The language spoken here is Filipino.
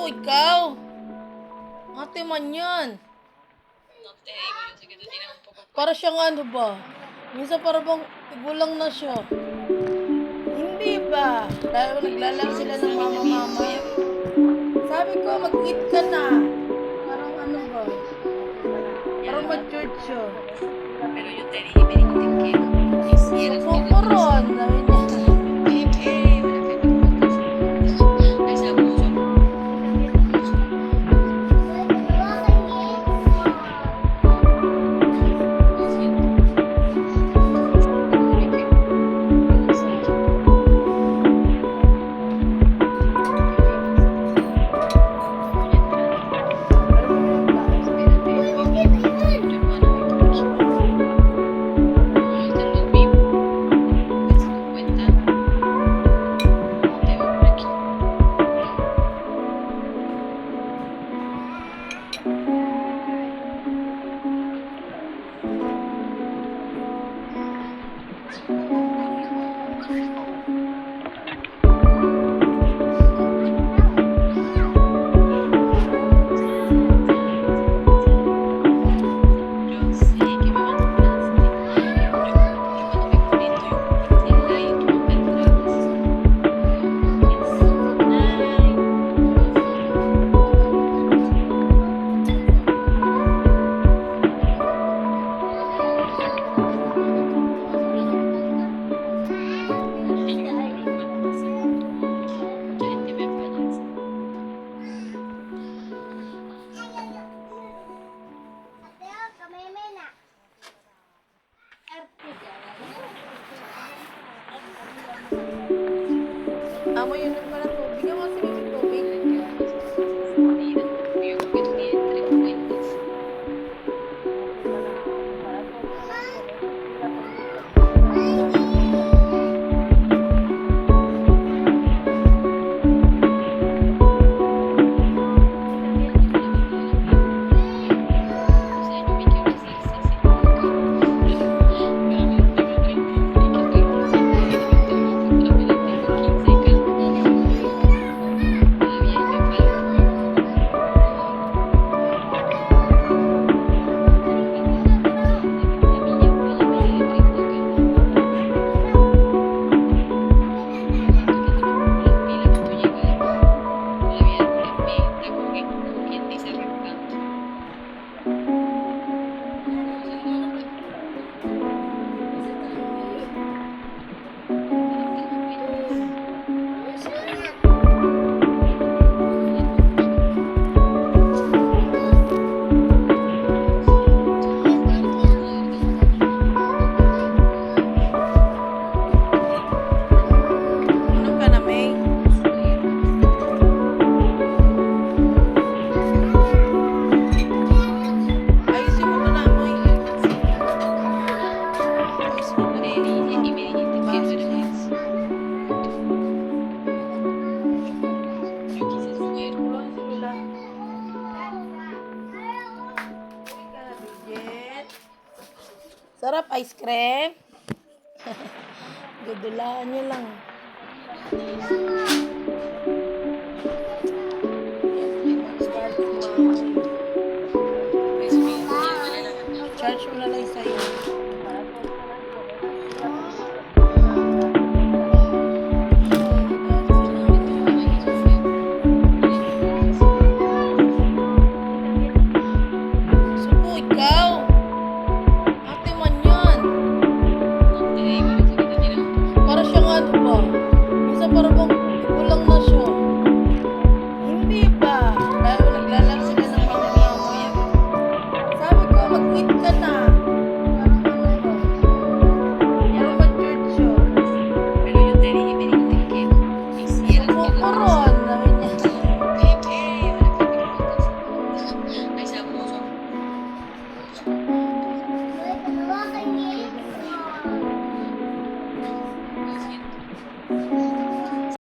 Ikaw. Ate man yan. No te digo, yo sé que tú tienes un poco... Para siyang ano ba? Minsan para bang igulang na siya. Hindi ba? Dahil naglalaro sila ng mama-mama. Sabi ko, mag-eat ka na. Parang ano ba? Parang matured siya. Pero yo te dije, me dijiste que no hicieras. Poporon. Sabi niya. Amoy yun ka na tubig. Bigyan mo kasi kami tubig. Yo creo que tú tienes tres fuentes. O sea, yo me quiero hacer 60 acá. Pero a mí no tengo 30 y que estoy 15 y apenas tengo 15 acá. Todavía me falta. Semilla para llegar de 30 acá. Las pilas que tú llegas todavía me está como quien dice arrancando. Inom ka na, May. Ayusin mo to na, Amoy. Te dije y me dijiste que no era eso. Yo quise suero. Sarap ice cream. Dudulaan niyo lang. Pues mi vale la pena. Charge mo na lang sa'yo. Suko, ikaw. Ate man yan. Te digo, yo sé que te tiran Para siyang ano ba? Minsan para bang kulang na siya. Hindi ba? Dahil naglalaro sila ng mga mama. Sabi ko, mag-quit ka na. Parang ano ba? Pero mag-church siya. pero yo te dije y me dijiste que no hicieras que la Kukuron, sabi niya. Pepe, ay sabroso. Lo siento.